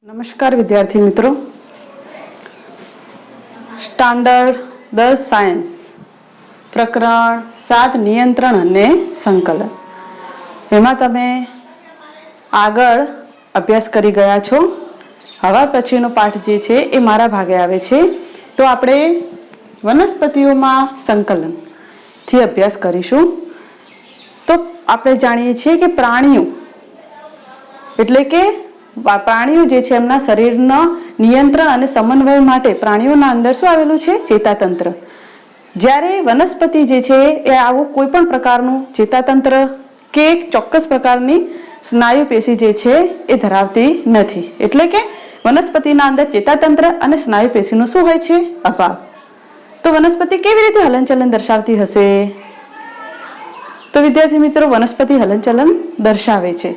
નમસ્કાર વિદ્યાર્થી મિત્રો, સ્ટાન્ડર્ડ 10 સાયન્સ પ્રકરણ 7 નિયંત્રણ અને સંકલન એમાં તમે આગળ અભ્યાસ કરી ગયા છો. હવે પછીનો પાઠ જે છે એ મારા ભાગે આવે છે. તો આપણે વનસ્પતિઓમાં સંકલનથી અભ્યાસ કરીશું. તો આપણે જાણીએ છીએ કે પ્રાણીઓ એટલે કે પ્રાણીઓ જે છે એમના શરીરના નિયંત્રણ અને સમન્વય માટે પ્રાણીઓના અંદર શું આવેલું છે? ચેતાતંત્ર. જ્યારે વનસ્પતિ જે છે એ આવું કોઈ પણ પ્રકારનું ચેતાતંત્ર કે ચોક્કસ પ્રકારની સ્નાયુ પેશી જે છે એ ધરાવતી નથી. એટલે કે વનસ્પતિના અંદર ચેતાતંત્ર અને સ્નાયુ પેશીનો શું હોય છે? અભાવ. તો વનસ્પતિ કેવી રીતે હલનચલન દર્શાવતી હશે? તો વિદ્યાર્થી મિત્રો, વનસ્પતિ હલનચલન દર્શાવે છે,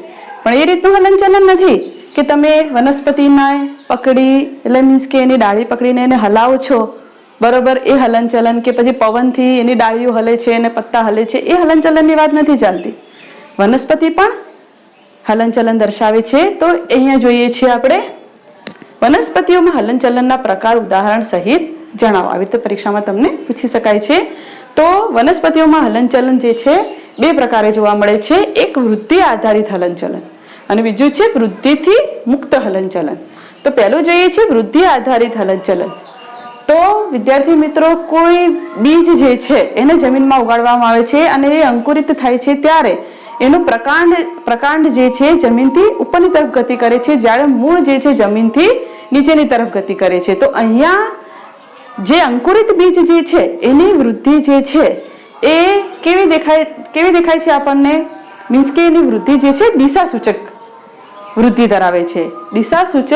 પણ એ રીતનું હલનચલન નથી કે તમે વનસ્પતિને પકડી એટલે મીન્સ કે એની ડાળી પકડીને એને હલાવો છો, બરોબર, એ હલનચલન, કે પછી પવનથી એની ડાળીઓ હલે છે અને પત્તા હલે છે, એ હલનચલનની વાત નથી ચાલતી. વનસ્પતિ પણ હલનચલન દર્શાવે છે. તો અહીંયા જોઈએ છીએ આપણે વનસ્પતિઓમાં હલનચલનના પ્રકાર ઉદાહરણ સહિત જણાવો. આવી રીતે પરીક્ષામાં તમને પૂછી શકાય છે. તો વનસ્પતિઓમાં હલનચલન જે છે બે પ્રકારે જોવા મળે છે. એક વૃદ્ધિ આધારિત હલનચલન અને બીજું છે વૃદ્ધિથી મુક્ત હલનચલન. તો પહેલું જોઈએ છે વૃદ્ધિ આધારિત હલનચલન. તો વિદ્યાર્થી મિત્રો, કોઈ બીજ જે છે એને જમીનમાં ઉગાડવામાં આવે છે અને એ અંકુરિત થાય છે ત્યારે એનું પ્રકાંડ જે છે જમીનથી ઉપરની તરફ ગતિ કરે છે, જ્યારે મૂળ જે છે જમીનથી નીચેની તરફ ગતિ કરે છે. તો અહીંયા જે અંકુરિત બીજ જે છે એની વૃદ્ધિ જે છે એ કેવી દેખાય છે આપણને? મીન્સ કે એની વૃદ્ધિ જે છે દિશા સૂચક વૃદ્ધિ ધરાવે છે. દિશા સૂચક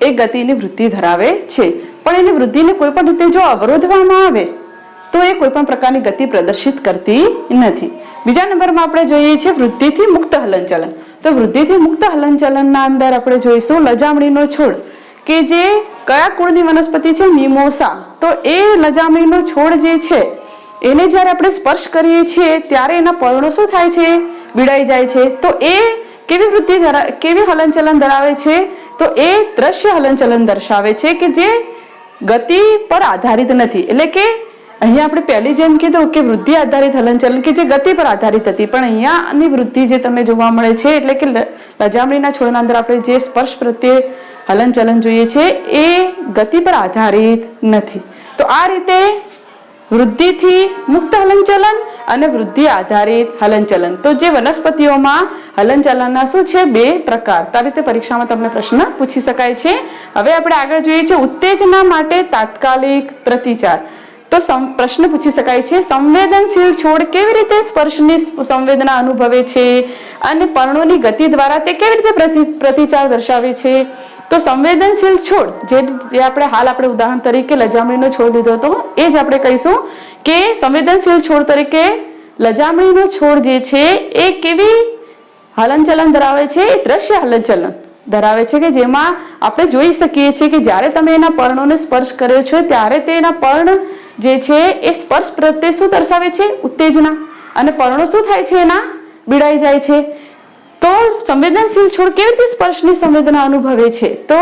એ ગતિની વૃદ્ધિ ધરાવે છે, પણ એની વૃદ્ધિને કોઈ પણ રીતે જો અવરોધવામાં આવે તો એ કોઈ પણ પ્રકારની ગતિ પ્રદર્શિત કરતી નથી. બીજા નંબરમાં આપણે જોઈએ છીએ વૃદ્ધિથી મુક્ત હલનચલન. તો વૃદ્ધિથી મુક્ત હલનચલનના અંદર આપણે જોઈશું લજામણીનો છોડ, કે જે કયા કુળની વનસ્પતિ છે? મિમોસા. તો એ લજામણીનો છોડ જે છે એને જ્યારે આપણે સ્પર્શ કરીએ છીએ ત્યારે એના પર્ણો શું થાય છે? ભીડાઈ જાય છે. તો એ કેવી હલનચલન ધરાવે છે? તો એ દ્રશ્ય હલનચલન દર્શાવે છે, કે જે ગતિ પર આધારિત નથી. એટલે કે અહીંયા આપણે પહેલી જેમ કીધું કે વૃદ્ધિ આધારિત હલનચલન કે જે ગતિ પર આધારિત હતી, પણ અહીંયાની વૃદ્ધિ જે તમને જોવા મળે છે એટલે કે લજામણીના છોડના અંદર આપણે જે સ્પર્શ પ્રત્યે હલનચલન જોઈએ છે એ ગતિ પર આધારિત નથી. તો આ રીતે વૃદ્ધિથી મુક્ત હલનચલન અને વૃદ્ધિ આધારિત હલનચલન. તો જે વનસ્પતિઓમાં હલનચલનના શું છે? બે પ્રકાર. આ રીતે પરીક્ષામાં તમને પ્રશ્ન પૂછી શકાય છે. હવે આપણે આગળ જોઈએ છે ઉત્તેજના માટે તાત્કાલિક પ્રતિચાર. તો પ્રશ્ન પૂછી શકાય છે સંવેદનશીલ છોડ કેવી રીતે સ્પર્શની સંવેદના અનુભવે છે અને પર્ણોની ગતિ દ્વારા તે કેવી રીતે પ્રતિચાર દર્શાવે છે? તો સંવેદનશીલ છોડ જે આપણે ઉદાહરણ તરીકે લજામણીનો છોડ લીધો હતો, એ જ આપણે કહીશું કે સંવેદનશીલ છોડ તરીકે લજામણીનો છોડ જે છે એ કેવી હલનચલન ધરાવે છે? એ દ્રશ્ય હલનચલન ધરાવે છે, કે જેમાં આપણે જોઈ શકીએ છીએ કે જ્યારે તમે એના પર્ણોને સ્પર્શ કર્યો છો ત્યારે તે એના પર્ણ જે છે એ સ્પર્શ પ્રત્યે શું દર્શાવે છે? ઉત્તેજના. અને પર્ણો શું થાય છે? એના ભીડાઈ જાય છે. તો સંવેદનશીલ છોડ કેવી રીતે સ્પર્શની સંવેદના અનુભવે છે? તો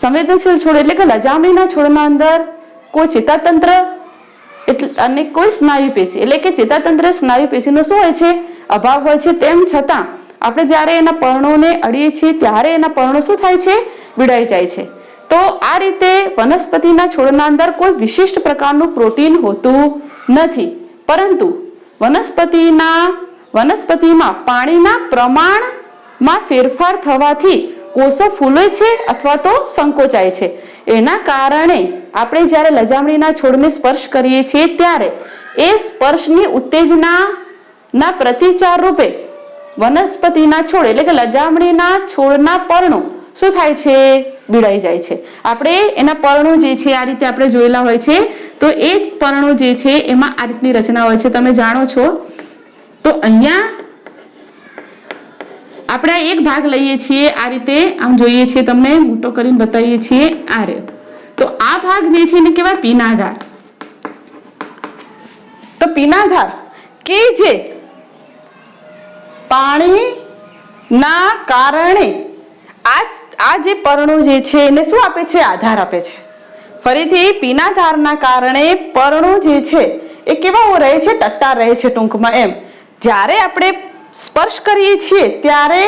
સંવેદનશીલ છોડ એટલે કે લજામણીના છોડના અંદર કોઈ ચેતાતંત્ર અને કોઈ સ્નાયુ પેશી એટલે કે ચેતાતંત્ર સ્નાયુ પેશીનો શું હોય છે? અભાવ હોય છે. તેમ છતાં આપણે જ્યારે એના પર્ણોને અડીએ છીએ ત્યારે એના પર્ણો શું થાય છે? ભીડાઈ જાય છે. તો આ રીતે વનસ્પતિના છોડના અંદર કોઈ વિશિષ્ટ પ્રકારનું પ્રોટીન હોતું નથી, પરંતુ વનસ્પતિમાં પાણીના પ્રમાણમાં ફેરફાર થવાથી કોષો ફૂલે છે અથવા તો સંકોચાય છે. એના કારણે આપણે જ્યારે લજામણીના છોડને સ્પર્શ કરીએ છીએ ત્યારે એ સ્પર્શની ઉત્તેજનાના પ્રતિચાર રૂપે વનસ્પતિના છોડ એટલે કે લજામણીના છોડના પર્ણો શું થાય છે? ભીડાઈ જાય છે. આપણે એના પર્ણો જે છે આ રીતે આપણે જોયેલા હોય છે. તો એ પર્ણો જે છે એમાં આ રીતની રચના હોય છે, તમે જાણો છો. તો અહીંયા આપણે એક ભાગ લઈએ છીએ, આ રીતે આમ જોઈએ છીએ, તમને મોટો કરીને બતાવીએ છીએ. આ રહ્યો. તો આ ભાગ જે છે એને કહેવાય પીનાધાર. તો પીનાધાર કે જે પાણીના કારણે આ જે પર્ણો જે છે એને શું આપે છે? આધાર આપે છે. ફરીથી પીનાધારના કારણે પર્ણો જે છે એ કેવા રહે છે? ટટ્ટાર રહે છે ટૂંકમાં. એમ જ્યારે આપણે સ્પર્શ કરીએ છીએ ત્યારે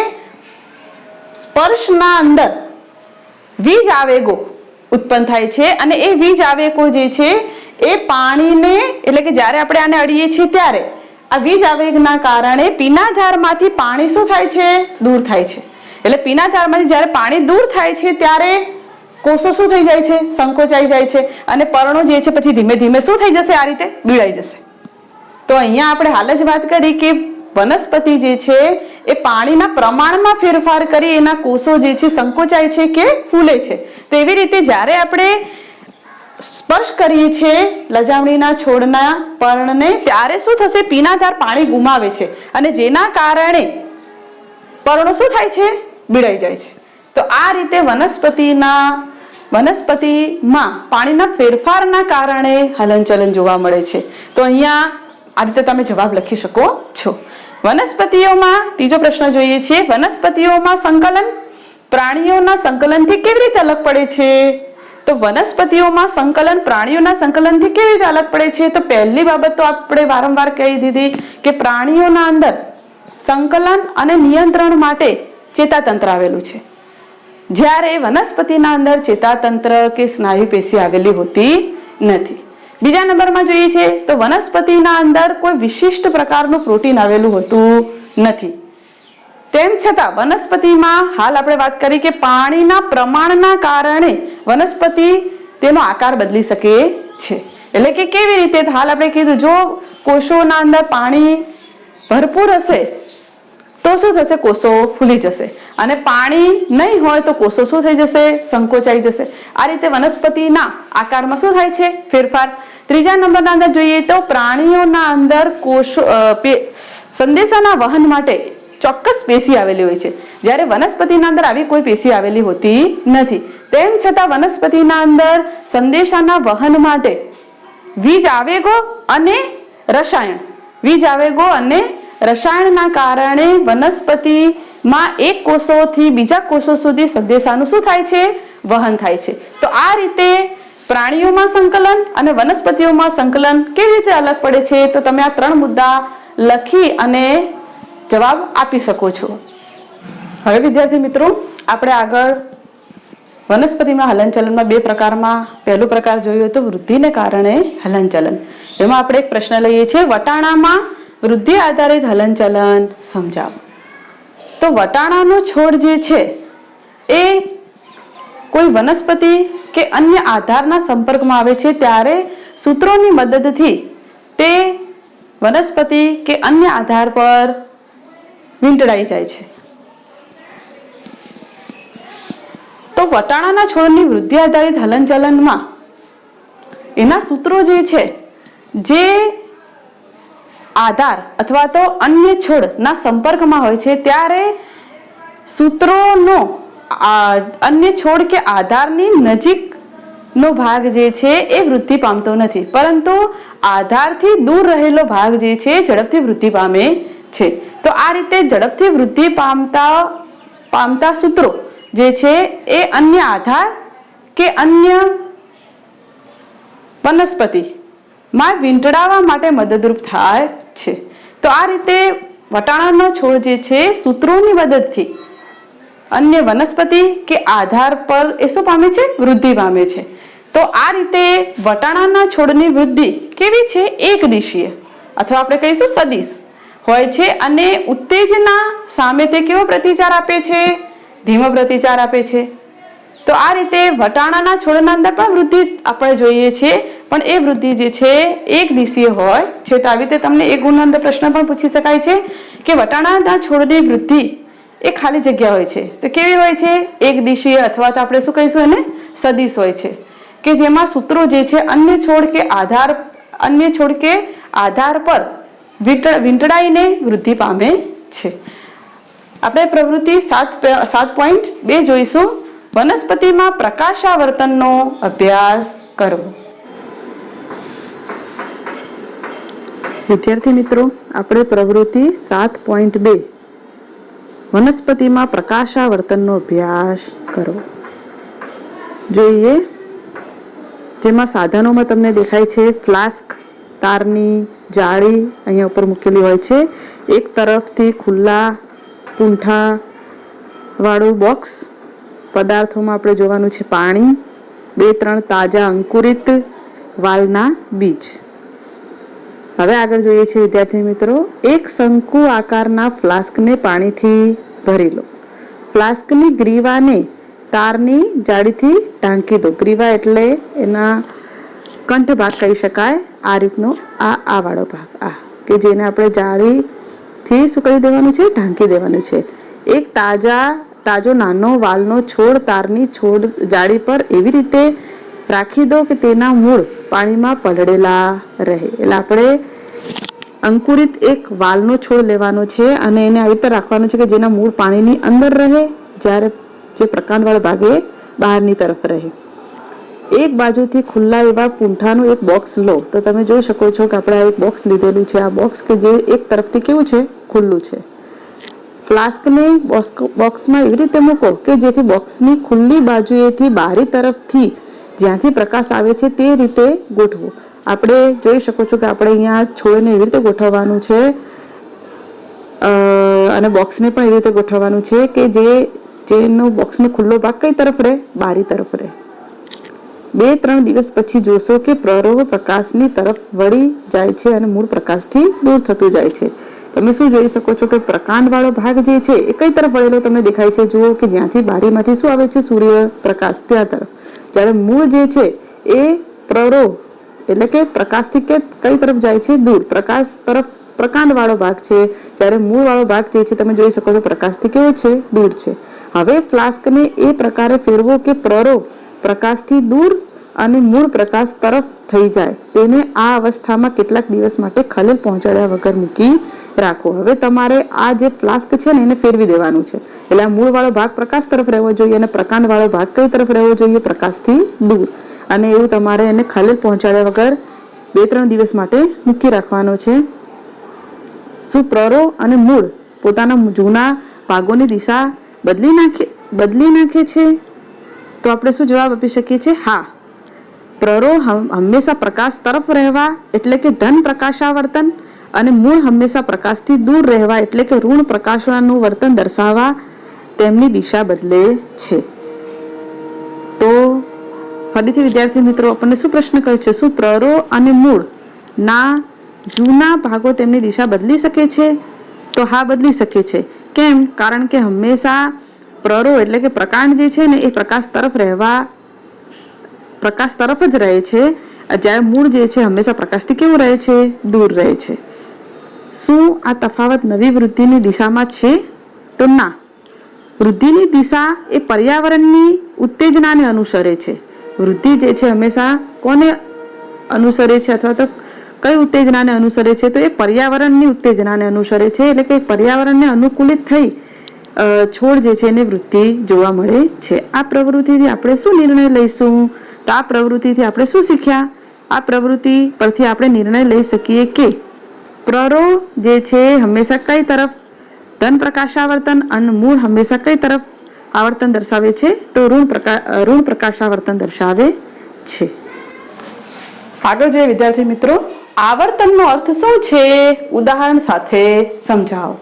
સ્પર્શના અંદર વીજ આવેગો ઉત્પન્ન થાય છે અને એ વીજ આવેગો જે છે એ પાણીને, એટલે કે જ્યારે આપણે આને અડીએ છીએ ત્યારે આ વીજ આવેગના કારણે પીનાધારમાંથી પાણી શું થાય છે? દૂર થાય છે. એટલે પીનાધારમાંથી જ્યારે પાણી દૂર થાય છે ત્યારે કોષો શું થઈ જાય છે? સંકોચાઈ જાય છે અને પર્ણો જે છે પછી ધીમે ધીમે શું થઈ જશે? આ રીતે બીડાઈ જશે. તો અહીંયા આપણે હાલ જ વાત કરી કે વનસ્પતિ જે છે એ પાણીના પ્રમાણમાં ફેરફાર કરી એના કોષો જે છે સંકોચાય છે કે ફૂલે છે. તો એવી રીતે જ્યારે આપણે સ્પર્શ કરીએ છીએ લજામણીના છોડના પર્ણને ત્યારે શું થશે? પીનાધાર પાણી ગુમાવે છે અને જેના કારણે પર્ણો શું થાય છે? બીડાઈ જાય છે. તો આ રીતે વનસ્પતિમાં પાણીના ફેરફારના કારણે હલનચલન જોવા મળે છે. તો અહીંયા આ રીતે તમે જવાબ લખી શકો છો. વનસ્પતિઓમાં ત્રીજો પ્રશ્ન જોઈએ છીએ. વનસ્પતિઓમાં સંકલન પ્રાણીઓના સંકલનથી કેવી રીતે અલગ પડે છે? તો વનસ્પતિઓમાં સંકલન પ્રાણીઓના સંકલનથી કેવી રીતે અલગ પડે છે? તો પહેલી બાબત તો આપણે વારંવાર કહી દીધી કે પ્રાણીઓના અંદર સંકલન અને નિયંત્રણ માટે ચેતાતંત્ર આવેલું છે, જ્યારે વનસ્પતિના અંદર ચેતાતંત્ર કે સ્નાયુ પેશી આવેલી હોતી નથી. બીજા નંબરમાં જોઈએ છે તો વનસ્પતિના અંદર કોઈ વિશિષ્ટ પ્રકારનું પ્રોટીન આવેલું હોતું નથી. તેમ છતાં વનસ્પતિમાં હાલ આપણે વાત કરી કે પાણીના પ્રમાણના કારણે વનસ્પતિ તેનો આકાર બદલી શકે છે. એટલે કે કેવી રીતે? હાલ આપણે કીધું જો કોષોના અંદર પાણી ભરપૂર હશે તો શું થશે? કોષો ફૂલી જશે અને પાણી નહીં હોય તો કોષો શું થઈ જશે? સંકોચાઈ જશે. આ રીતે વનસ્પતિના આકારમાં શું થાય છે? ફેરફાર. ત્રીજા નંબરના અંદર જોઈએ તો પ્રાણીઓના અંદર કોષો સંદેશાના વહન માટે ચોક્કસ પેશી આવેલી હોય છે, જ્યારે વનસ્પતિના અંદર આવી કોઈ પેશી આવેલી હોતી નથી. તેમ છતાં વનસ્પતિના અંદર સંદેશાના વહન માટે વીજ આવેગો અને રસાયણના કારણે વનસ્પતિમાં એક કોષોથી બીજા કોષો સુધી સંદેશાનું શું થાય છે? વહન થાય છે. તો આ રીતે પ્રાણીઓમાં સંકલન અને વનસ્પતિઓમાં સંકલન કેવી રીતે અલગ પડે છે? તો તમે આ 3 મુદ્દા લખી અને જવાબ આપી શકો છો. હવે વિદ્યાર્થી મિત્રો, આપણે આગળ વનસ્પતિમાં હલનચલનમાં 2 પ્રકારમાં પહેલો પ્રકાર જોયો હતો વૃદ્ધિને કારણે હલનચલન. એમાં આપણે એક પ્રશ્ન લઈએ છીએ, વટાણામાં વૃદ્ધિ આધારિત હલનચલન સમજાવો. તો વટાણાનો છોડ જે છે એ કોઈ વનસ્પતિ કે અન્ય આધારના સંપર્કમાં આવે છે ત્યારે સૂત્રોની મદદથી તે વનસ્પતિ કે અન્ય આધાર પર વીંટળાઈ જાય છે. તો વટાણાના છોડની વૃદ્ધિ આધારિત હલનચલનમાં એના સૂત્રો જે છે જે આધાર અથવા તો અન્ય છોડના સંપર્કમાં હોય છે ત્યારે સૂત્રોનો અન્ય છોડ કે આધારની નજીકનો ભાગ જે છે એ વૃદ્ધિ પામતો નથી, પરંતુ આધારથી દૂર રહેલો ભાગ જે છે ઝડપથી વૃદ્ધિ પામે છે. તો આ રીતે ઝડપથી વૃદ્ધિ પામતા સૂત્રો જે છે એ અન્ય આધાર કે અન્ય વનસ્પતિમાં વીંટળાવવા માટે મદદરૂપ થાય છે. તો આ રીતે વટાણાનો છોડ જે છે સૂત્રોની મદદથી અન્ય વનસ્પતિ કે આધાર પર એ શું પામે છે? વૃદ્ધિ પામે છે. તો આ રીતે વટાણાના છોડની વૃદ્ધિ કેવી છે? એક દિશીય અથવા આપણે કહીશું સદિશ હોય છે અને ઉત્તેજના સામે તે કેવો પ્રતિચાર આપે છે? ધીમો પ્રતિચાર આપે છે. તો આ રીતે વટાણાના છોડના અંદર પણ વૃદ્ધિ આપણે જોઈએ છીએ, પણ એ વૃદ્ધિ જે છે એક દિશીય હોય છે. તો આવી રીતે તમને એક ગુણનો અંદર પ્રશ્ન પણ પૂછી શકાય છે કે વટાણાના છોડની વૃદ્ધિ એ ખાલી જગ્યા હોય છે તો કેવી હોય છે? એક દિશીય અથવા તો આપણે શું કહીશું એને? સદિશ હોય છે, કે જેમાં સૂત્રો જે છે અન્ય છોડ કે આધાર પર વીંટળાઈને વૃદ્ધિ પામે છે. આપણે પ્રવૃત્તિ 7.2 જોઈશું, વનસ્પતિમાં પ્રકાશાવર્તનનો અભ્યાસ કરવો. વિદ્યાર્થી મિત્રો, આપણે પ્રવૃત્તિ 7.2 વનસ્પતિમાં પ્રકાશાવર્તનનો અભ્યાસ કરો. જોઈએ, જેમાં સાધનોમાં તમને દેખાય છે ફ્લાસ્ક, તારની જાળી અહીંયા ઉપર મૂકેલી હોય છે. એક તરફથી ખુલ્લા પૂંઠા વાળું બોક્સ. પદાર્થોમાં આપણે જોવાનું છે પાણી, 2-3 તાજા અંકુરિત વાલના બીજ. હવે આગળ જોઈએ છે વિદ્યાર્થી મિત્રો, એક શંકુ આકારના ફ્લાસ્કને પાણીથી ભરી લો. ફ્લાસ્કની ગ્રીવાને તારની જાળીથી ઢાંકી દો. ગ્રીવા એટલે એના કંઠ ભાગ કહી શકાય. આ રીતનો આ વાળો ભાગ, આ કે જેને આપણે જાળીથી શું કરી દેવાનું છે, ઢાંકી દેવાનું છે. એક તાજો નાનો વાલનો છોડ તારની છોડ જાળી પર એવી રીતે રાખી દો કે તેના મૂળ પાણીમાં પલળેલા રહે. એટલે આપણે અંકુરિત એક વાલનો છોડ લેવાનો છે અને એને આવી રીતે રાખવાનો છે કે જેના મૂળ પાણીની અંદર રહે, જ્યારે જે પ્રકાંડવાળો ભાગ એ બહારની તરફ રહે. એક બાજુથી ખુલ્લા એવા પૂંઠાનું એક બોક્સ લો. તો તમે જોઈ શકો છો કે આપણે આ એક બોક્સ લીધેલું છે. આ બોક્સ કે જે એક તરફથી કેવું છે, ખુલ્લું છે. ફ્લાસ્કને બોક્સમાં એવી રીતે મૂકો કે જેથી બોક્સની ખુલ્લી બાજુએથી બારી તરફથી જ્યાંથી પ્રકાશ આવે છે તે રીતે ગોઠવો. આપણે જોઈ શકો છો કે આપણે અહીંયા છોડને એવી રીતે ગોઠવવાનું છે અને બોક્સને પણ એવી રીતે ગોઠવવાનું છે કે જેનો બોક્સનો ખુલ્લો ભાગ કઈ તરફ રહે, બારી તરફ રહે. 2-3 દિવસ પછી જોશો કે પ્રરોહ પ્રકાશની તરફ વળી જાય છે અને મૂળ પ્રકાશથી દૂર થતું જાય છે. તમે શું જોઈ શકો છો કે પ્રકાંડવાળો ભાગ જે છે એ કઈ તરફ વળેલો તમને દેખાય છે. જુઓ કે જ્યાંથી બારીમાંથી શું આવે છે, સૂર્ય પ્રકાશ ત્યાં તરફ. જ્યારે મૂળ જે છે એ પ્રરોહ એટલે કે પ્રકાશથી કઈ તરફ જાય છે, દૂર. પ્રકાશ તરફ પ્રકાંડવાળો ભાગ છે, જ્યારે મૂળવાળો ભાગ જે છે તમે જોઈ શકો છો પ્રકાશથી કેવો છે, દૂર છે. હવે ફ્લાસ્કને એ પ્રકારે ફેરવો કે પ્રરોહ પ્રકાશથી દૂર અને મૂળ પ્રકાશ તરફ થઈ જાય. તેને આ અવસ્થામાં કેટલાક દિવસ માટે ખલેલ પહોંચાડ્યા વગર મૂકી રાખો. હવે તમારે આ જે ફ્લાસ્ક છે ને એને ફેરવી દેવાનું છે. એટલે આ મૂળવાળો ભાગ પ્રકાશ તરફ રહેવો જોઈએ અને પ્રકાંડવાળો ભાગ કઈ તરફ રહેવો જોઈએ, પ્રકાશથી દૂર. અને એવું તમારે એને ખલેલ પહોંચાડ્યા વગર 2-3 દિવસ માટે મૂકી રાખવાનો છે. શું પ્રરોહ અને મૂળ પોતાના જૂના ભાગોની દિશા બદલી નાખે છે? તો આપણે શું જવાબ આપી શકીએ છીએ? હા. પ્રરોહ હંમેશા પ્રકાશ તરફ રહેવા એટલે કે ધન પ્રકાશાવર્તન અને મૂળ હંમેશા પ્રકાશથી દૂર રહેવા એટલે કે ઋણ પ્રકાશનું વર્તન દર્શાવવા તેમની દિશા બદલે છે. તો ફરીથી વિદ્યાર્થી મિત્રો આપણને શું પ્રશ્ન કર્યો છે? શું પ્રરોહ અને મૂળ ના જૂના ભાગો તેમની દિશા બદલી શકે છે? તો હા, બદલી શકે છે. કેમ? કારણ કે હંમેશા પ્રરોહ એટલે કે પ્રકાંડ જે છે ને એ પ્રકાશ તરફ જ રહે છે, જ્યારે મૂળ જે છે હંમેશા પ્રકાશથી કેવું રહે છે, દૂર રહે છે. શું આ તફાવત નવી વૃદ્ધિની દિશામાં છે? તો ના. વૃદ્ધિની દિશા એ પર્યાવરણની ઉત્તેજનાને અનુસરે છે. વૃદ્ધિ જે છે હંમેશા કોને અનુસરે છે અથવા તો કઈ ઉત્તેજનાને અનુસરે છે? તો એ પર્યાવરણની ઉત્તેજનાને અનુસરે છે. એટલે કે પર્યાવરણને અનુકૂલિત થઈ છોડ જે છે એને વૃદ્ધિ જોવા મળે છે. આ પ્રવૃત્તિથી આપણે શું નિર્ણય લઈશું? તો આ પ્રવૃત્તિથી આપણે શું શીખ્યા? આ પ્રવૃત્તિ પરથી આપણે નિર્ણય લઈ શકીએ કે પ્રરોહ જે છે હંમેશા કઈ તરફ ધન પ્રકાશાવર્તન અને મૂળ હંમેશા કઈ તરફ આવર્તન દર્શાવે છે? તો ઋણ પ્રકાશાવર્તન દર્શાવે છે. આગળ જોઈએ વિદ્યાર્થી મિત્રો, આવર્તનનો અર્થ શું છે? ઉદાહરણ સાથે સમજાવો.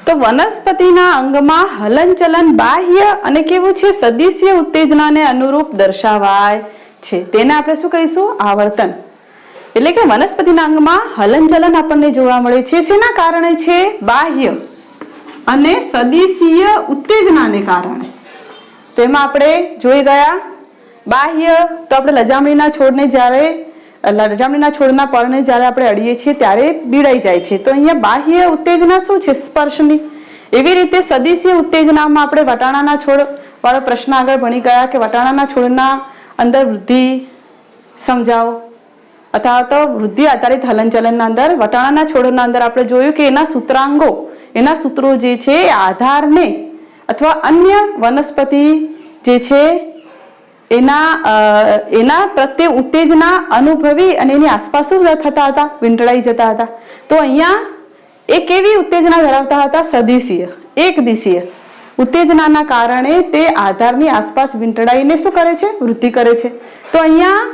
તો વનસ્પતિના અંગમાં હલનચલન બાહ્ય અને કેવું છે, સદિશ્ય ઉત્તેજનાને અનુરૂપ દર્શાવાય છે. તેને આપણે શું કહીશું? આવર્તન. એટલે કે વનસ્પતિના અંગમાં હલનચલન આપણને જોવા મળે છે. શેના કારણે છે? બાહ્ય અને સદિશ્ય ઉત્તેજનાને કારણે. તેમાં આપણે જોઈ ગયા બાહ્ય, તો આપણે લજામણીના છોડના પળને જ્યારે આપણે અડીએ છીએ ત્યારે બીડાઈ જાય છે. તો અહીંયા બાહ્ય ઉત્તેજના શું છે? સ્પર્શની. એવી રીતે સદિશ્ય ઉત્તેજનામાં આપણે વટાણાના છોડ વાળો પ્રશ્ન આગળ ભણી ગયા કે વટાણાના છોડના અંદર વૃદ્ધિ સમજાવો, અથવા તો વૃદ્ધિ આધારિત હલનચલનના અંદર વટાણાના છોડના અંદર આપણે જોયું કે એના સૂત્રો જે છે આધારને અથવા અન્ય વનસ્પતિ જે છે એના પ્રત્યે ઉત્તેજના અનુભવી અને એની આસપાસ શું થતા હતા? વીંટળાઈ જતા હતા. તો અહીંયા એ કેવી ઉત્તેજના ધરાવતા હતા? સદિશીય, એક દિશીય ઉત્તેજનાના કારણે તે આધારની આસપાસ વીંટળાઈને શું કરે છે? વૃદ્ધિ કરે છે. તો અહીંયા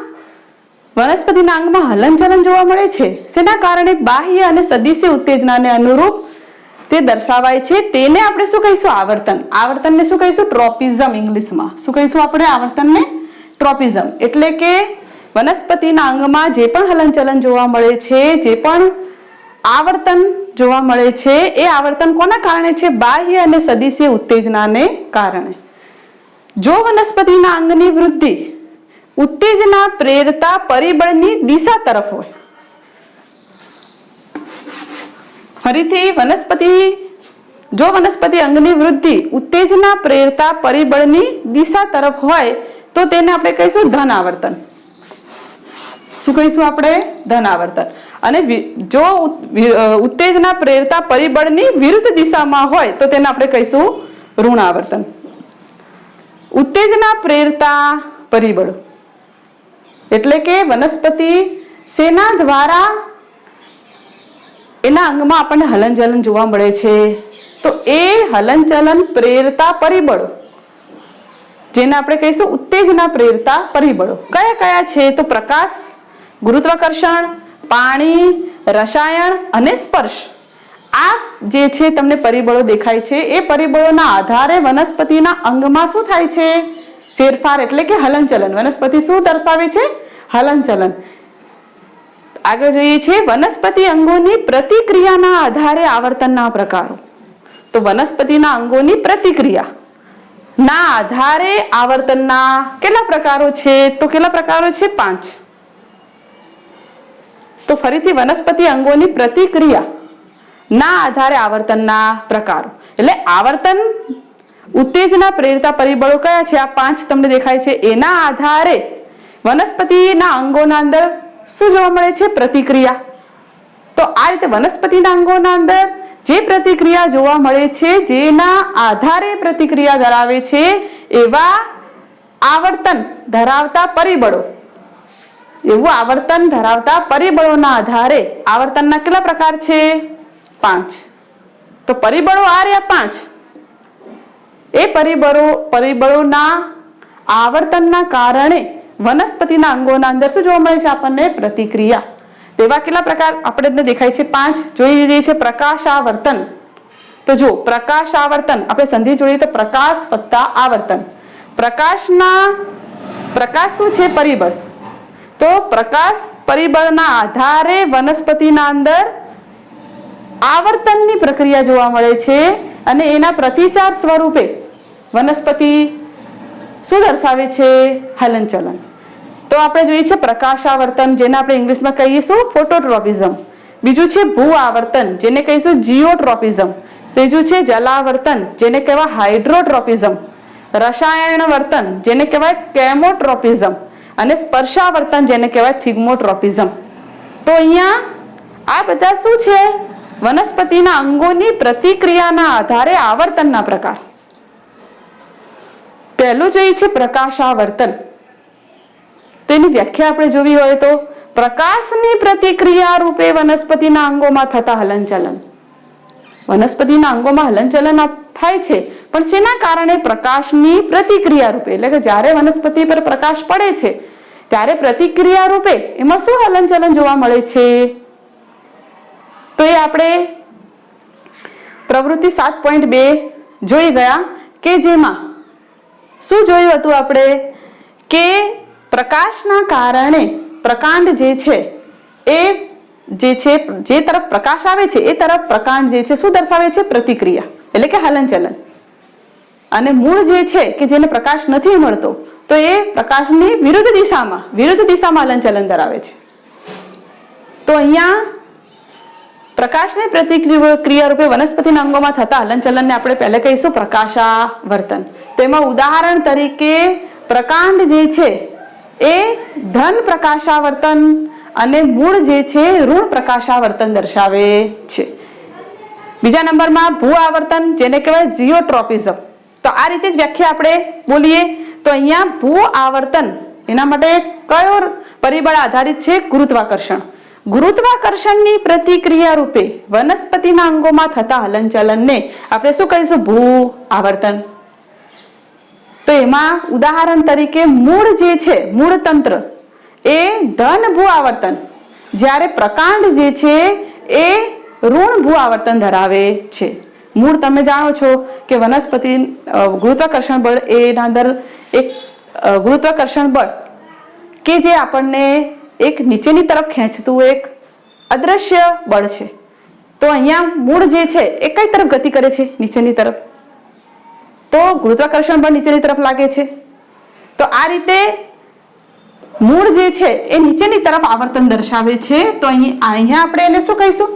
વનસ્પતિના અંગમાં હલનચલન જોવા મળે છે. શેના કારણે? બાહ્ય અને સદિશીય ઉત્તેજનાને અનુરૂપ તે દર્શાવાય છે. તેને આપણે શું કહીશું? આવર્તન. આવર્તનને શું કહીશું? ટ્રોપિઝમ. ઇંગ્લિશમાં શું કહીશું આપણે? આવર્તનને ટ્રોપિઝમ. એટલે કે વનસ્પતિના અંગમાં જે પણ હલનચલન જોવા મળે છે, જે પણ આવર્તન જોવા મળે છે, એ આવર્તન કોના કારણે છે? બાહ્ય અને સદિશીય ઉત્તેજનાને કારણે. જો વનસ્પતિના અંગની વૃદ્ધિ ઉત્તેજના પ્રેરતા પરિબળની દિશા તરફ હોય, ફરીથી જો વનસ્પતિ અંગની વૃદ્ધિ ઉત્તેજના પ્રેરતા પરિબળની દિશા તરફ હોય તો તેને આપણે કહીશું ધન આવર્તન. શું કહીશું આપણે? ધન આવર્તન. અને જો ઉત્તેજના પ્રેરતા પરિબળની વિરુદ્ધ દિશામાં હોય તો તેને આપણે કહીશું ઋણ આવર્તન. ઉત્તેજના પ્રેરતા પરિબળ એટલે કે વનસ્પતિ શેના દ્વારા એના અંગમાં આપણને હલનચલન જોવા મળે છે? તો એ હલનચલન પ્રેરતા પરિબળો જેને આપણે કહીશું ઉત્તેજના પ્રેરતા પરિબળો કયા કયા છે? તો પ્રકાશ, ગુરુત્વાકર્ષણ, પાણી, રસાયણ અને સ્પર્શ. આ જે છે તમને પરિબળો દેખાય છે. એ પરિબળોના આધારે વનસ્પતિના અંગમાં શું થાય છે? ફેરફાર એટલે કે હલનચલન. વનસ્પતિ શું દર્શાવે છે? હલનચલન. આગળ જોઈએ છે વનસ્પતિ અંગોની પ્રતિક્રિયાના આધારે આવર્તનના પ્રકારો. તો વનસ્પતિના અંગોની પ્રતિક્રિયા ના આધારે આવર્તનના કેટલા પ્રકારો છે? તો કેટલા પ્રકારો છે? 5. તો ફરીથી વનસ્પતિ અંગોની પ્રતિક્રિયા ના આધારે આવર્તનના પ્રકારો એટલે આવર્તન ઉત્તેજના પ્રેરતા પરિબળો કયા છે? આ 5 તમને દેખાય છે. એના આધારે વનસ્પતિના અંગોના અંદર શું જોવા મળે છે? પ્રતિક્રિયા. તો આ રીતે વનસ્પતિના અંગોના અંદર જે પ્રતિક્રિયા જોવા મળે છે, જેના આધારે પ્રતિક્રિયા ધરાવે છે, એવા આવર્તન ધરાવતા પરિબળો, એવું આવર્તન ધરાવતા પરિબળોના આધારે આવર્તનના કેટલા પ્રકાર છે? 5. તો પરિબળો આ રહ્યા 5. એ પરિબળોના આવર્તનના કારણે વનસ્પતિના અંગોના અંદર શું જોવા મળે છે? આપણને પ્રતિક્રિયા. તેવા કેટલા પ્રકાર આપણને દેખાય છે? 5. જોઈ લઈએ છે પ્રકાશ આવર્તન. તો જો પ્રકાશ આવર્તન આપણે સંધિ જોઈએ તો પ્રકાશ વત્તા આવર્તન. પ્રકાશ શું છે? પરિબળ. તો પ્રકાશ પરિબળના આધારે વનસ્પતિના અંદર આવર્તનની પ્રક્રિયા જોવા મળે છે અને એના પ્રતિચાર સ્વરૂપે વનસ્પતિ શું દર્શાવે છે? હલનચલન. તો આપણે જોઈએ છે પ્રકાશ આવર્તન, જેને આપણે ઇંગ્લિશમાં કહીશું ફોટોટ્રોપિઝમ. બીજું છે ભૂ આવર્તન, જેને કહીશું જીઓટ્રોપિઝમ. ત્રીજું છે જલાવર્તન, જેને કહેવાય હાઇડ્રોટ્રોપિઝમ. રસાયણ વર્તન, જેને કહેવાય કેમોટ્રોપિઝમ. અને સ્પર્શાવર્તન, જેને કહેવાય થિગ્મોટ્રોપિઝમ. તો અહીંયા આ બધા શું છે? વનસ્પતિના અંગોની પ્રતિક્રિયાના આધારે આવર્તનના પ્રકાર. પહેલું જોઈએ છે પ્રકાશાવર્તન. તેની વ્યાખ્યા આપણે જોવી હોય તો પ્રકાશની પ્રતિક્રિયા રૂપે વનસ્પતિના અંગોમાં થતા હલનચલન. વનસ્પતિના અંગોમાં હલનચલન થાય છે, પણ શેના કારણે? પ્રકાશની પ્રતિક્રિયા રૂપે. એટલે કે જ્યારે વનસ્પતિ પર પ્રકાશ પડે છે ત્યારે પ્રતિક્રિયા રૂપે એમાં શું હલનચલન જોવા મળે છે? તો એ આપણે પ્રવૃત્તિ 7.2 જોઈ ગયા કે જેમાં શું જોયું હતું આપણે? કે પ્રકાશના કારણે પ્રકાંડ જે છે એ જે તરફ પ્રકાશ આવે છે એ તરફ પ્રકાંડ જે છે શું દર્શાવે છે? પ્રતિક્રિયા એટલે કે હલનચલન. અને મૂળ જે છે કે જેને પ્રકાશ નથી મળતો તો એ પ્રકાશની વિરુદ્ધ દિશામાં હલનચલન ધરાવે છે. તો અહીંયા પ્રકાશની પ્રતિક્રિયા રૂપે વનસ્પતિના અંગોમાં થતા હલનચલનને આપણે પહેલે કહીશું પ્રકાશાવર્તન. તેમાં ઉદાહરણ તરીકે પ્રકાંડ જે છે એ ધન પ્રકાશાવર્તન અને મૂળ જે છે ઋણ પ્રકાશાવર્તન દર્શાવે છે. બીજા નંબરમાં ભૂ આવર્તન, જેને કહેવાય જીઓટ્રોપિઝમ. તો આ રીતે જ વ્યાખ્યા આપણે બોલીએ તો અહીંયા ભૂ આવર્તન એના માટે કયો પરિબળ આધારિત છે? ગુરુત્વાકર્ષણ. ગુરુત્વાકર્ષણની પ્રતિક્રિયા રૂપે વનસ્પતિના અંગોમાં થતા હલનચલનને આપણે શું કહીશું? ભૂ આવર્તન. તો એમાં ઉદાહરણ તરીકે મૂળ જે છે, મૂળ તંત્ર એ ધન ભૂ આવર્તન, જ્યારે પ્રકાંડ જે છે એ ઋણ ભૂ આવર્તન ધરાવે છે. મૂળ તમે જાણો છો કે વનસ્પતિ ગુરુત્વાકર્ષણ બળ એના અંદર એક ગુરુત્વાકર્ષણ બળ કે જે આપણને એક નીચેની તરફ ખેંચતું એક અદ્રશ્ય બળ છે. તો અહીંયા મૂળ જે છે એ કઈ તરફ ગતિ કરે છે? નીચેની તરફ. તો ગુરુત્વાકર્ષણ બળ નીચેની તરફ લાગે છે. તો આ રીતે મૂળ જે છે એ નીચેની તરફ આવર્તન દર્શાવે છે. તો અહીંયા આપણે એને શું કહીશું?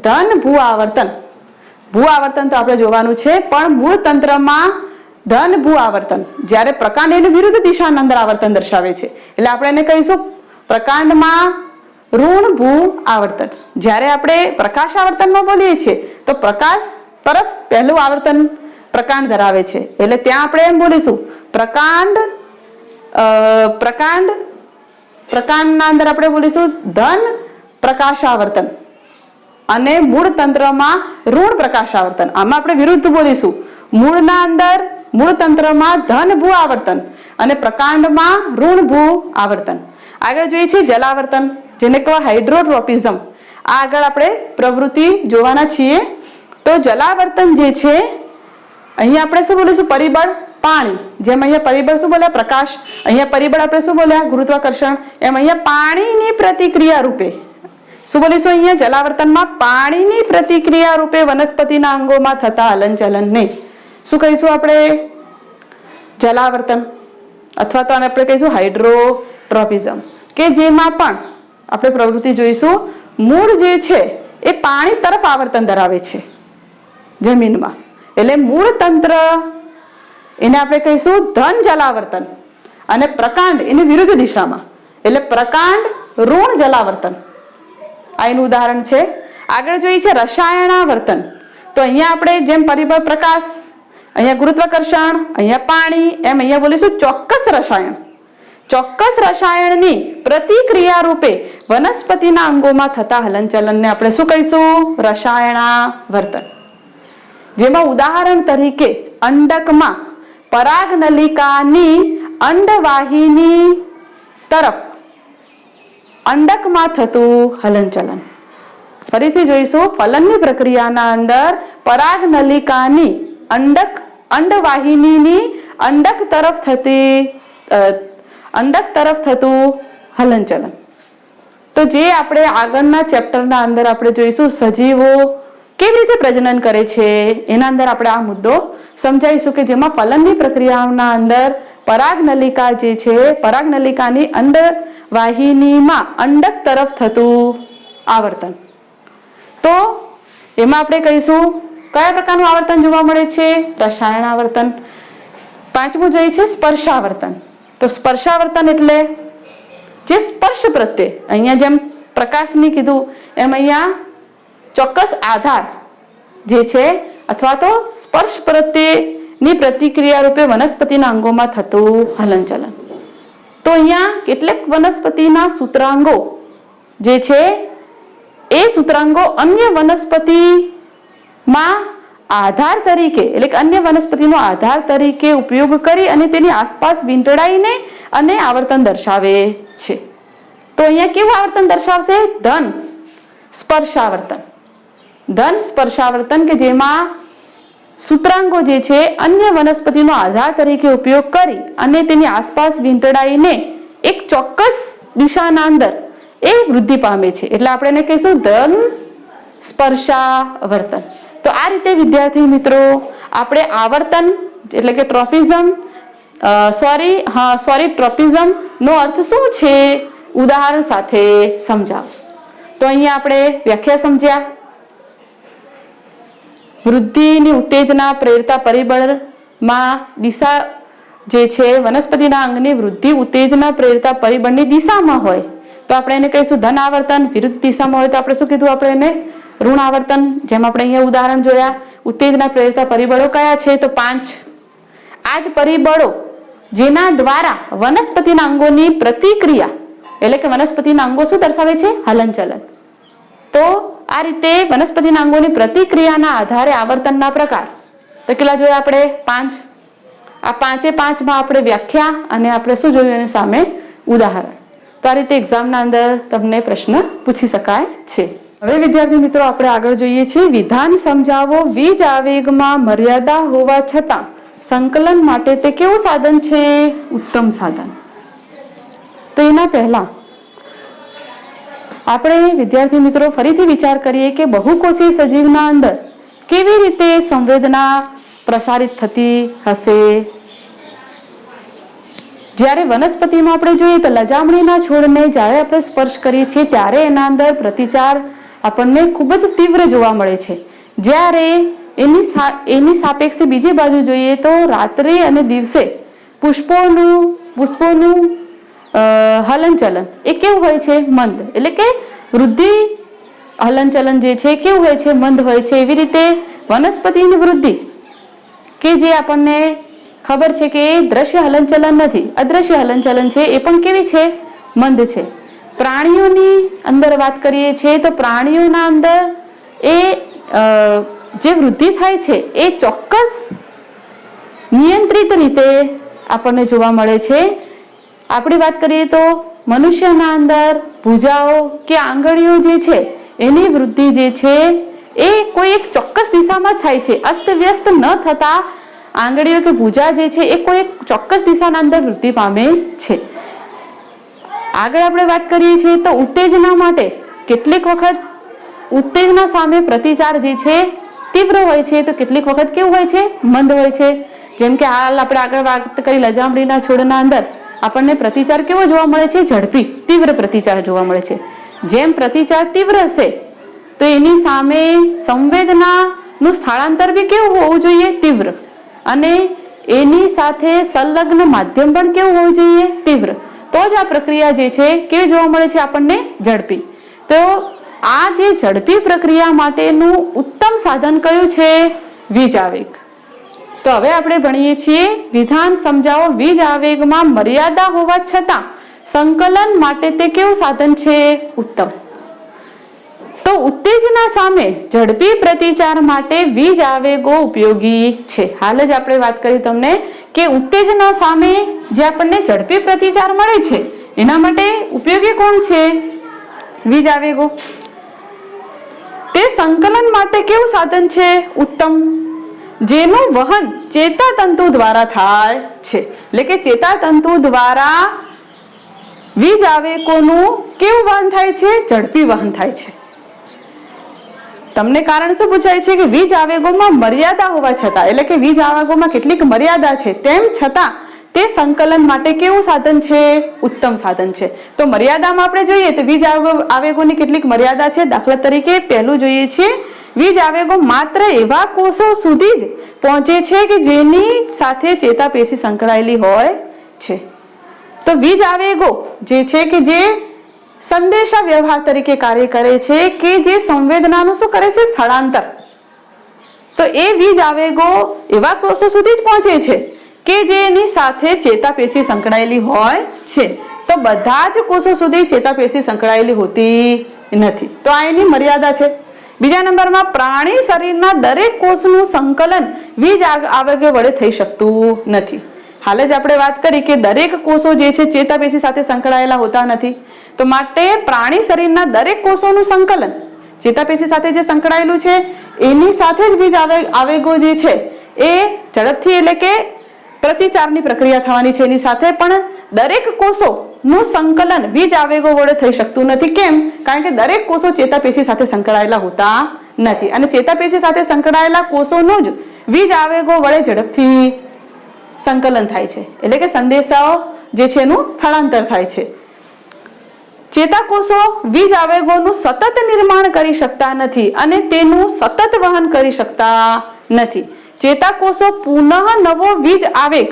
ધન ભૂ આવર્તન. ભૂ આવર્તન તો આપણે જોવાનું છે, પણ મૂળ તંત્રમાં ધન ભૂ આવર્તન, જ્યારે પ્રકાંડ એની વિરુદ્ધ દિશાના અંદર આવર્તન દર્શાવે છે એટલે આપણે એને કહીશું પ્રકાંડમાં ઋણ ભૂ આવર્તન. જ્યારે આપણે પ્રકાશ આવર્તનમાં બોલીએ છીએ તો પ્રકાશ તરફ પહેલું આવર્તન પ્રકાંડ ધરાવે છે એટલે ત્યાં આપણે એમ બોલીશું પ્રકાંડના અંદર આપણે બોલીશું ધન પ્રકાશ આવર્તન અને મૂળ તંત્રમાં ઋણ પ્રકાશ આવર્તન. આમાં આપણે વિરુદ્ધ બોલીશું. મૂળ તંત્રમાં ધન ભૂ આવર્તન અને પ્રકાંડમાં ઋણ ભૂ આવર્તન. આગળ જોઈએ છે જલાવર્તન, જેને કહેવાય હાઇડ્રોટ્રોપિઝમ. આ આગળ આપણે પ્રવૃત્તિ જોવાના છીએ. તો જલાવર્તન જે છે અહીંયા આપણે શું બોલીશું? પરિબળ પાણી. જેમ અહીંયા પરિબળ શું બોલ્યા? પ્રકાશ. અહીંયા પરિબળ આપણે શું બોલ્યા? ગુરુત્વાકર્ષણ. એમ અહીંયા પાણીની પ્રતિક્રિયા રૂપે શું બોલીશું? અહીંયા જલાવર્તનમાં પાણીની પ્રતિક્રિયા રૂપે વનસ્પતિના અંગોમાં થતા હલનચલનને શું કહીશું આપણે? જલાવર્તન, અથવા તો આપણે કહીશું હાઇડ્રોટ્રોપિઝમ. કે જેમાં પણ આપણે પ્રવૃત્તિ જોઈશું મૂળ જે છે એ પાણી તરફ આવર્તન ધરાવે છે જમીનમાં. એટલે મૂળ તંત્ર એને આપણે કહીશું ધન જલાવર્તન અને પ્રકાંડ એની વિરુદ્ધ દિશામાં એટલે પ્રકાંડ ઋણ જલાવર્તન. આ એનું ઉદાહરણ છે. આગળ જોઈએ છે રસાયણાવર્તન. તો અહીંયા આપણે જેમ પરિબળ પ્રકાશ, અહીંયા ગુરુત્વાકર્ષણ, અહીંયા પાણી, એમ અહીંયા બોલીશું ચોક્કસ રસાયણ. ચોક્કસ રસાયણની પ્રતિક્રિયા રૂપે વનસ્પતિના અંગોમાં થતા હલનચલનને આપણે શું કહીશું? રસાયણાવર્તન. જેમાં ઉદાહરણ તરીકે અંડકમાં પરાગનલિકાની અંડવાહિની તરફ અંડકમાં થતું હલનચલન. ફરીથી જોઈશું. ફલનની પ્રક્રિયાના અંદર પરાગનલિકાની અંડવાહિનીની અંડક તરફ થતું હલનચલન. તો જે આપણે આગળના ચેપ્ટરના અંદર આપણે જોઈશું સજીવો કેવી રીતે પ્રજનન કરે છે એના અંદર આપણે આ મુદ્દો સમજાવીશું કે જેમાં ફલનની પ્રક્રિયાના અંદર પરાગનલિકા જે છે, પરાગનલિકાની અંડવાહિનીમાં અંડક તરફ થતું આવર્તન. તો એમાં આપણે કહીશું કયા પ્રકારનું આવર્તન જોવા મળે છે? રસાયણ આવર્તન. પાંચમું જોઈએ છે સ્પર્શાવર્તન. તો સ્પર્શાવર્તન એટલે જે સ્પર્શ પ્રત્યે, અહીંયા જેમ પ્રકાશની કીધું એમ અહીંયા ચોક્કસ આધાર જે છે અથવા તો સ્પર્શ પ્રત્યેની પ્રતિક્રિયા રૂપે વનસ્પતિના અંગોમાં થતું હલનચલન. તો અહીંયા કેટલાક વનસ્પતિના સૂત્રાંગો જે છે એ સૂત્રાંગો અન્ય વનસ્પતિમાં આધાર તરીકે એટલે કે અન્ય વનસ્પતિનો આધાર તરીકે ઉપયોગ કરી અને તેની આસપાસ વીંટળાઈને અને આવર્તન દર્શાવે છે. તો અહીંયા કેવું આવર્તન દર્શાવશે? ધન સ્પર્શાવર્તન. ધન સ્પર્શાવર્તન કે જેમાં સૂત્રાંગો જે છે અન્ય વનસ્પતિનો આધાર તરીકે ઉપયોગ કરી અને તેની આસપાસ વીંટળાઈને એક ચોક્કસ દિશાના અંદર એ વૃદ્ધિ પામે છે એટલે આપણે એને કહીશું ધન સ્પર્શાવર્તન. તો આ રીતે વિદ્યાર્થી મિત્રો આપણે આવર્તન એટલે કે ટ્રોપિઝમ નો અર્થ શું છે ઉદાહરણ સાથે સમજાવો. તો અહીંયા આપણે વ્યાખ્યા સમજ્યા. વૃદ્ધિની ઉત્તેજના પ્રેરતા પરિબળમાં દિશા જે છે વનસ્પતિના અંગની વૃદ્ધિ ઉત્તેજના પ્રેરતા પરિબળની દિશામાં હોય તો આપણે એને કહીશું ધન આવર્તન. વિરુદ્ધ દિશામાં હોય તો આપણે શું કીધું? આપણે એને ઋણ આવર્તન. જેમ આપણે અહીંયા ઉદાહરણ જોયા. ઉત્તેજના પ્રેરતા પરિબળો કયા છે? તો 5. આ જ પરિબળો જેના દ્વારા વનસ્પતિના અંગોની પ્રતિક્રિયા એટલે કે વનસ્પતિના અંગો શું દર્શાવે છે? હલનચલન. તો આ રીતે વનસ્પતિના અંગોની પ્રતિક્રિયાના આધારે આવર્તનના પ્રકાર તો કેટલા જોયા આપણે? 5. આ 5 આપણે વ્યાખ્યા અને આપણે શું જોયું એની સામે ઉદાહરણ. તો આ રીતે એક્ઝામના અંદર તમને પ્રશ્ન પૂછી શકાય છે. હવે વિદ્યાર્થી મિત્રો આપણે આગળ જોઈએ છીએ વિધાન સમજાવો. વીજ આવેગમાં મર્યાદા હોવા છતાં સંકલન માટે તે કેવું સાધન છે? ઉત્તમ સાધન. તો એના પહેલા આપણે વિદ્યાર્થી મિત્રો ફરીથી વિચાર કરીએ કે બહુકોષી સજીવના અંદર કેવી રીતે સંવેદના પ્રસારિત થતી હશે. જ્યારે વનસ્પતિમાં આપણે જોઈએ તો લજામણીના છોડને જ્યારે આપણે સ્પર્શ કરીએ છીએ ત્યારે એના અંદર પ્રતિચાર આપણને ખૂબ જ તીવ્ર જોવા મળે છે. જ્યારે એની સાપેક્ષે બીજી બાજુ જોઈએ તો રાત્રે અને દિવસે પુષ્પોનું હલનચલન એ કેવું હોય છે? મંદ. એટલે કે વૃદ્ધિ હલનચલન જે છે કેવું હોય છે? મંદ હોય છે. એવી રીતે વનસ્પતિની વૃદ્ધિ કે જે આપણને ખબર છે કે એ દ્રશ્ય હલનચલન નથી, અદ્રશ્ય હલનચલન છે, એ પણ કેવી છે? મંદ છે. પ્રાણીઓની અંદર વાત કરીએ છીએ તો પ્રાણીઓના અંદર એ જે વૃદ્ધિ થાય છે એ ચોક્કસ નિયંત્રિત રીતે આપણને જોવા મળે છે. આપણી વાત કરીએ તો મનુષ્યના અંદર ભુજાઓ કે આંગળીઓ જે છે એની વૃદ્ધિ જે છે એ કોઈ એક ચોક્કસ દિશામાં થાય છે. અસ્તવ્યસ્ત ન થતા આંગળીઓ કે ભુજા જે છે એ કોઈ એક ચોક્કસ દિશાના અંદર વૃદ્ધિ પામે છે. આગળ આપણે વાત કરીએ છીએ તો ઉત્તેજના માટે કેટલીક વખત ઉત્તેજના સામે પ્રતિચાર જે છે તીવ્ર હોય છે તો કેટલીક વખત કેવું હોય છે? મંદ હોય છે. જેમ કે હાલ આપણે આગળ વાત કરી લજામણીના છોડના અંદર આપણને પ્રતિચાર કેવો જોવા મળે છે? ઝડપી તીવ્ર પ્રતિચાર જોવા મળે છે. જેમ પ્રતિચાર તીવ્ર હશે તો એની સામે સંવેદનાનું સ્થળાંતર બી કેવું હોવું જોઈએ? તીવ્ર. અને એની સાથે સંલગ્ન માધ્યમ પણ કેવું હોવું જોઈએ? તીવ્ર. તો જ આ પ્રક્રિયા જે છે કેવી જોવા મળે છે આપણને? ઝડપી. તો આ જે ઝડપી પ્રક્રિયા માટેનું ઉત્તમ સાધન કયું છે? વીજ આવેગ. તો હવે આપણે ભણીએ છીએ વિધાન સમજાવો. વીજ આવેગમાં મર્યાદા હોવા છતાં સંકલન માટે તે કેવું સાધન છે? ઉત્તમ. તો ઉત્તેજના સામે ઝડપી પ્રતિચાર માટે વીજ આવેગો ઉપયોગી છે. હાલ જ આપણે વાત કરી તમને કે ઉત્તેજના સામે જે આપણને ઝડપી પ્રતિચાર મળે છે એના માટે ઉપયોગી કોણ છે? વીજ આવેગો. તે સંકલન માટે કેવું સાધન છે? ઉત્તમ. જેનું વહન ચેતાતંતુ દ્વારા થાય છે. એટલે કે ચેતાતંતુ દ્વારા વીજ આવેગોનું કેવું વહન થાય છે? ઝડપી વહન થાય છે. તમને કારણ શું પૂછાય છે? કે વીજ આવેગોમાં મર્યાદા હોવા છતાં, એટલે કે વીજ આવેગોમાં કેટલીક મર્યાદા છે તેમ છતાં તે સંકલન માટે કેવું સાધન છે? ઉત્તમ સાધન છે. તો મર્યાદામાં આપણે જોઈએ તો વીજ આવેગોની કેટલીક મર્યાદા છે. દાખલા તરીકે પહેલું જોઈએ છીએ વીજ આવેગો માત્ર એવા કોષો સુધી જ પહોંચે છે કે જેની સાથે ચેતાપેશી સંકળાયેલી હોય છે. તો વીજ આવેગો જે છે કે જે સંદેશા વ્યવહાર તરીકે કાર્ય કરે છે કે જે સંવેદનાનું શું કરે છે? સ્થળાંતર. તો એ વીજ આવેગો એવા કોષો સુધી જ પહોંચે છે કે જેની સાથે ચેતાપેશી સંકળાયેલી હોય છે. તો બધા જ કોષો સુધી ચેતાપેશી સંકળાયેલી હોતી નથી. તો આ એની મર્યાદા છે. બીજા નંબરમાં પ્રાણી શરીરના દરેક કોષનું સંકલન વીજ આવેગો વડે થઈ શકતું નથી. હાલ જ આપણે વાત કરી કે દરેક કોષો જે છે ચેતાપેશી સાથે સંકળાયેલા હોતા નથી. તો માટે પ્રાણી શરીરના દરેક કોષોનું સંકલન ચેતાપેશી સાથે જે સંકળાયેલું છે એની સાથે જ વીજ આવેગો જે છે એ ઝડપથી એટલે કે પ્રતિચારની પ્રક્રિયા થવાની છે એની સાથે, પણ દરેક કોષોનું સંકલન વીજ આવેગો વડે થઈ શકતું નથી. કેમ? કારણ કે દરેક કોષો ચેતાપેશી સાથે સંકળાયેલા હોતા નથી અને ચેતાપેશી સાથે સંકળાયેલા કોષોનું જ વીજ આવેગો વડે ઝડપથી સંકલન થાય છે. એટલે કે સંદેશાઓ જે છે એનું સ્થળાંતર થાય છે. ચેતાકોષો વીજ આવેગોનું સતત નિર્માણ કરી શકતા નથી અને તેનું સતત વહન કરી શકતા નથી. ચેતાકોષો પુનઃ નવો વીજ આવેગ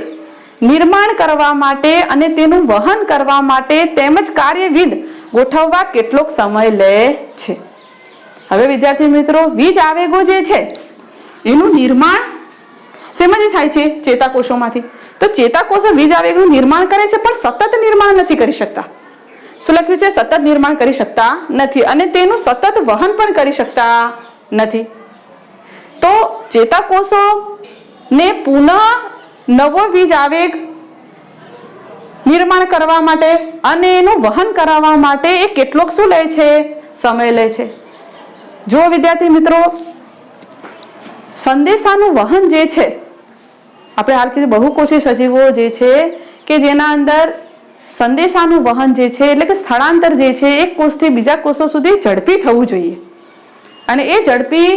નિર્માણ કરવા માટે અને તેનું વહન કરવા માટે તેમજ કાર્યવિધ ગોઠવવા કેટલોક સમય લે છે. હવે વિદ્યાર્થી મિત્રો, વીજ આવેગો જે છે એનું નિર્માણ શેમાંથી થાય છે? ચેતાકોષોમાંથી. તો ચેતાકોષો વીજ આવેગનું નિર્માણ કરે છે પણ સતત નિર્માણ નથી કરી શકતા. શું લખ્યું છે? સતત નિર્માણ કરી શકતા નથી અને તેનું સતત વહન પણ કરી શકતા નથી. તો ચેતાકોષો ને પુનઃ નવો વીજ આવેગ નિર્માણ કરવા માટે અને એનું વહન કરાવવા માટે એ કેટલોક શું લે છે? સમય લે છે. જો વિદ્યાર્થી મિત્રો, સંદેશાનું વહન જે છે, આપણે હાલ કીધું બહુકોષી સજીવો જે છે કે જેના અંદર સંદેશાનું વહન જે છે એટલે કે સ્થળાંતર જે છે એક કોષથી બીજા કોષો સુધી ઝડપી થવું જોઈએ અને એ ઝડપી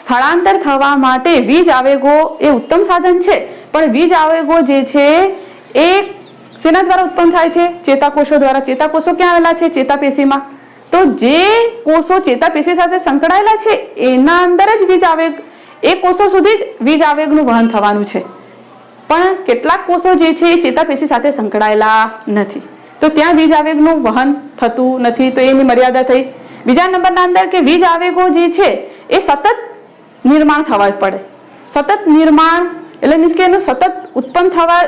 સ્થળાંતર થવા માટે વીજ આવેગો એ ઉત્તમ સાધન છે. પણ વીજ આવેગો જે છે એ શેના દ્વારા ઉત્પન્ન થાય છે? ચેતાકોષો દ્વારા. ચેતાકોષો ક્યાં આવેલા છે? ચેતાપેશીમાં. તો જે કોષો ચેતાપેશી સાથે સંકળાયેલા છે એના અંદર જ વીજ આવેગ, એ કોષો સુધી જ વીજ આવેગનું વહન થવાનું છે. પણ કેટલાક કોષો જે છે એ ચેતાપેશી સાથે સંકળાયેલા નથી, તો ત્યાં વીજ આવેગનું વહન થતું નથી, તો એની મર્યાદા થઈ. બીજા નંબરના અંદર કે વીજ આવેગો જે છે એ સતત નિર્માણ થવા જ પડે. સતત નિર્માણ એટલે મીન્સ કે એનું સતત ઉત્પન્ન થવા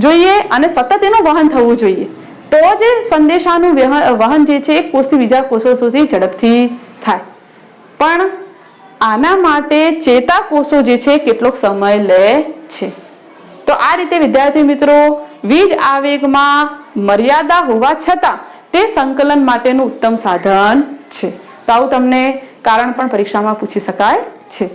જોઈએ અને સતત એનું વહન થવું જોઈએ, તો જ સંદેશાનું વહન જે છે એક કોષથી બીજા કોષો સુધી ઝડપથી થાય. પણ આના માટે ચેતાકોષો જે છે કેટલોક સમય લે છે. તો આ રીતે વિદ્યાર્થી મિત્રો, વીજ આવેગમાં મર્યાદા હોવા છતાં તે સંકલન માટેનું ઉત્તમ સાધન છે. તો આવું તમને કારણ પણ પરીક્ષામાં પૂછી શકાય છે.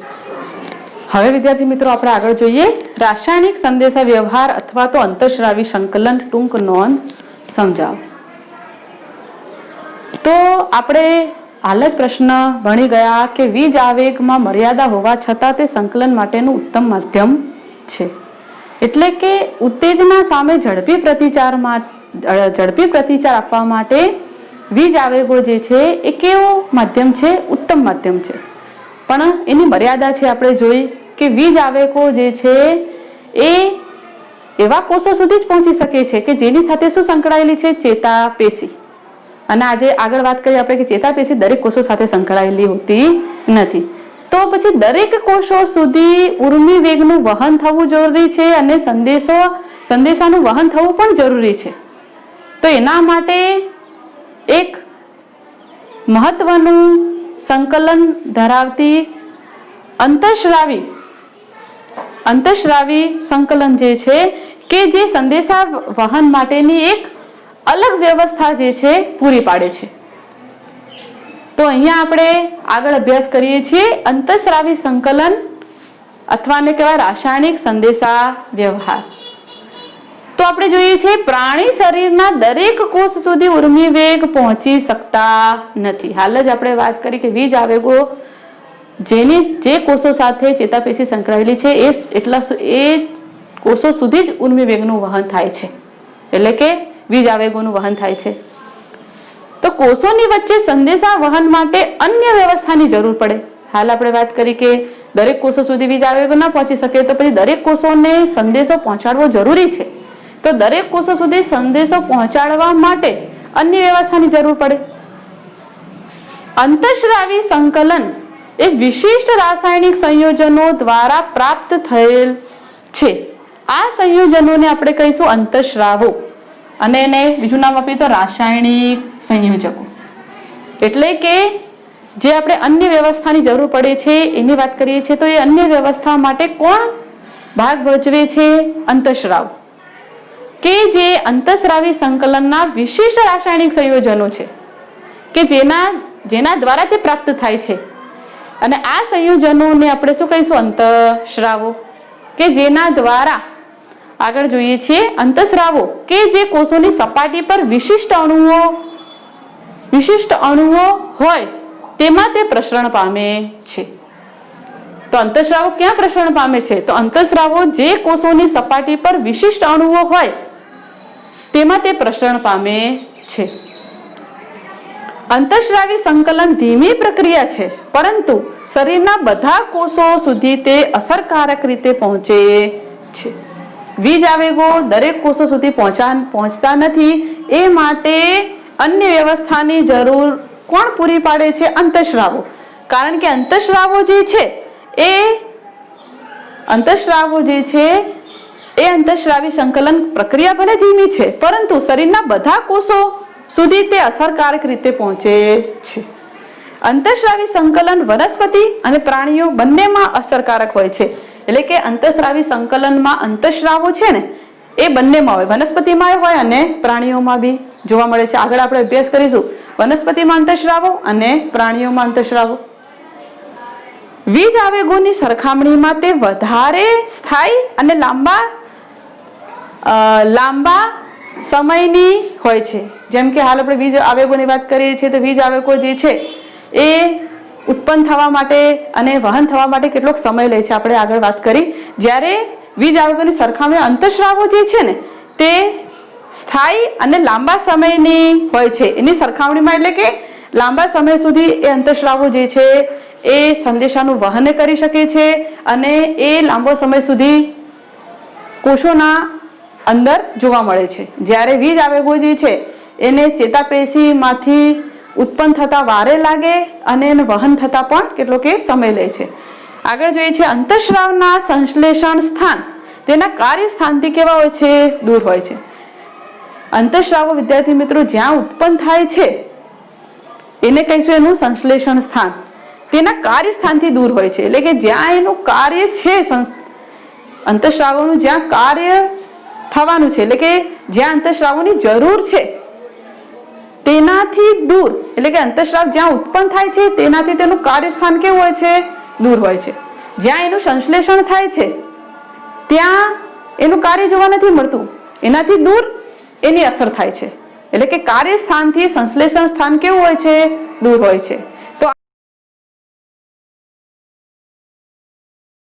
હવે વિદ્યાર્થી મિત્રો આપણે આગળ જોઈએ રાસાયણિક સંદેશા વ્યવહાર અથવા તો અંતઃસ્રાવી સંકલન ટૂંક નોંધ સમજાવો. તો આપણે હાલ જ પ્રશ્ન ભણી ગયા કે વીજ આવેગમાં મર્યાદા હોવા છતાં તે સંકલન માટેનું ઉત્તમ માધ્યમ છે. એટલે કે ઉત્તેજના સામે ઝડપી પ્રતિચાર આપવા માટે વીજ આવેગો જે છે એ કેવો માધ્યમ છે? ઉત્તમ માધ્યમ છે. પણ એની મર્યાદા છે. આપણે જોઈ કે વીજ આવેગો જે છે એ એવા કોષો સુધી જ પહોંચી શકે છે કે જેની સાથે શું સંકળાયેલી છે? ચેતાપેશી. અને આજે આગળ વાત કરી આપણે કે ચેતાપેશી દરેક કોષો સાથે સંકળાયેલી હોતી નથી. તો પછી દરેક કોષો સુધી ઉર્મિ વેગનું વહન થવું જરૂરી છે અને સંદેશાનું વહન થવું પણ જરૂરી છે. તો એના માટે એક મહત્વનું સંકલન ધરાવતી અંતઃસ્રાવી સંકલન જે છે કે જે સંદેશા વહન માટેની એક અલગ વ્યવસ્થા જે છે પૂરી પાડે છે. તો અહીંયા આપણે આગળ અભ્યાસ કરીએ છીએ અંતઃસ્રાવી સંકલન અથવા ને કહેવાય રાસાયણિક સંદેશા વ્યવહાર. તો આપણે જોઈએ છીએ પ્રાણી શરીરના દરેક કોષ સુધી ઉર્મિ વેગ પહોંચી શકતા નથી. હાલ જ આપણે વાત કરી કે વીજ આવેગો જે કોષો સાથે ચેતાપેશી સંકળાયેલી છે એ કોષો સુધી જ ઉર્મિ વેગનું વહન થાય છે, એટલે કે વીજ આવેગોનું વહન થાય છે. તો કોષોની વચ્ચે સંદેશા વહન માટે અન્ય વ્યવસ્થાની જરૂર પડે. હાલ આપણે વાત કરી કે દરેક કોષો સુધી વીજ આવેગો ન પહોંચી શકે, તો પછી દરેક કોષોને સંદેશો પહોંચાડવો જરૂરી છે. તો દરેક કોષો સુધી સંદેશો પહોંચાડવા માટે અન્ય વ્યવસ્થાની જરૂર પડે. અંતઃસ્રાવી સંકલન એ વિશિષ્ટ રાસાયણિક સંયોજનો દ્વારા પ્રાપ્ત થયેલ છે. આ સંયોજનોને આપણે કહીશું અંતઃસ્રાવો અને એને બીજું નામ આપીએ તો રાસાયણિક સંયોજકો. એટલે કે જે આપણે અન્ય વ્યવસ્થાની જરૂર પડે છે એની વાત કરીએ છીએ, તો એ અન્ય વ્યવસ્થા માટે કોણ ભાગ ભજવે છે? અંતઃસ્રાવ, કે જે અંતઃસ્રાવી સંકલનના વિશિષ્ટ રાસાયણિક સંયોજનો છે કે જેના દ્વારા તે પ્રાપ્ત થાય છે. અને આ સંયોજનોને આપણે શું કહીશું? અંતઃસ્રાવો, કે જેના દ્વારા આગળ જોઈએ છીએ અંતઃસ્રાવો કે જે કોષોની સપાટી પર વિશિષ્ટ અણુઓ હોય તેમાં તે પ્રસરણ પામે છે. તો અંતઃસ્રાવો ક્યાં પ્રસરણ પામે છે? તો અંતઃસ્રાવો જે કોષોની સપાટી પર વિશિષ્ટ અણુઓ હોય તેમાં તે પ્રસરણ પામે છે. અંતઃસ્રાવી સંકલન ધીમી પ્રક્રિયા છે, પરંતુ શરીરના બધા કોષો સુધી તે અસરકારક રીતે પહોંચે છે. વીજ આવેગો દરેક કોષો સુધી પહોંચતા નથી, એ માટે અન્ય વ્યવસ્થાની જરૂર કોણ પૂરી પાડે છે? અંતઃસ્રાવો. કારણ કે અંતઃસ્રાવો જે છે એ અંતઃસ્રાવી સંકલન પ્રક્રિયા ભલે ધીમી છે, પરંતુ શરીરના બધા કોષો સુધી તે અસરકારક રીતે પહોંચે છે. અંતઃસ્રાવી સંકલન વનસ્પતિ અને પ્રાણીઓ બંનેમાં અસરકારક હોય છે. એટલે કે અંતઃસ્રાવી સંકલનમાં અંતઃસ્રાવો છે ને એ બંનેમાં હોય, વનસ્પતિમાં હોય અને પ્રાણીઓમાં બી જોવા મળે છે. આગળ આપણે અભ્યાસ કરીશું વનસ્પતિમાં અંતઃસ્રાવો અને પ્રાણીઓમાં અંતઃસ્રાવો. વીજ આવેગોની સરખામણીમાં તે વધારે સ્થાયી અને લાંબા સમયની હોય છે. જેમ કે હાલ આપણે વીજ આવેગોની વાત કરીએ છીએ તો વીજ આવેગો જે છે એ ઉત્પન્ન થવા માટે અને વહન થવા માટે કેટલોક સમય લે છે, આપણે આગળ વાત કરી. જ્યારે વીજ આવેગોની સરખામણી અંતઃસ્રાવો જે છે ને તે સ્થાયી અને લાંબા સમયની હોય છે. એની સરખામણીમાં એટલે કે લાંબા સમય સુધી એ અંતઃસ્રાવો જે છે એ સંદેશાનું વહન કરી શકે છે અને એ લાંબો સમય સુધી કોષોના અંદર જોવા મળે છે. જ્યારે વીજ આવેગો જે છે એને ચેતાપેશીમાંથી ઉત્પન્ન થતા વારે લાગે અને એને વહન થતા પણ કેટલો કે સમય લે છે. આગળ જોઈએ છે અંતઃસ્રાવના સંશ્લેષણ સ્થાન તેના કાર્ય સ્થાનથી કેવા હોય છે? દૂર હોય છે. અંતઃસ્રાવો વિદ્યાર્થી મિત્રો જ્યાં ઉત્પન્ન થાય છે એને કહીશું એનું સંશ્લેષણ સ્થાન, તેના કાર્ય સ્થાનથી દૂર હોય છે. એટલે કે જ્યાં એનું કાર્ય છે અંતઃસ્રાવોનું જ્યાં કાર્ય થવાનું છે એટલે કે જ્યાં અંતઃસ્રાવોની જરૂર છે તેનાથી દૂર, એટલે કે અંતઃસ્રાવ જ્યાં ઉત્પન્ન થાય છે તેનાથી તેનું કાર્યસ્થાન કેવું હોય છે? દૂર હોય છે. જ્યાં એનું સંશ્લેષણ થાય છે ત્યાં એનું કાર્ય જોવા નથી મળતું, એનાથી દૂર એની અસર થાય છે. એટલે કે કાર્યસ્થાનથી સંશ્લેષણ સ્થાન કેવું હોય છે? દૂર હોય છે.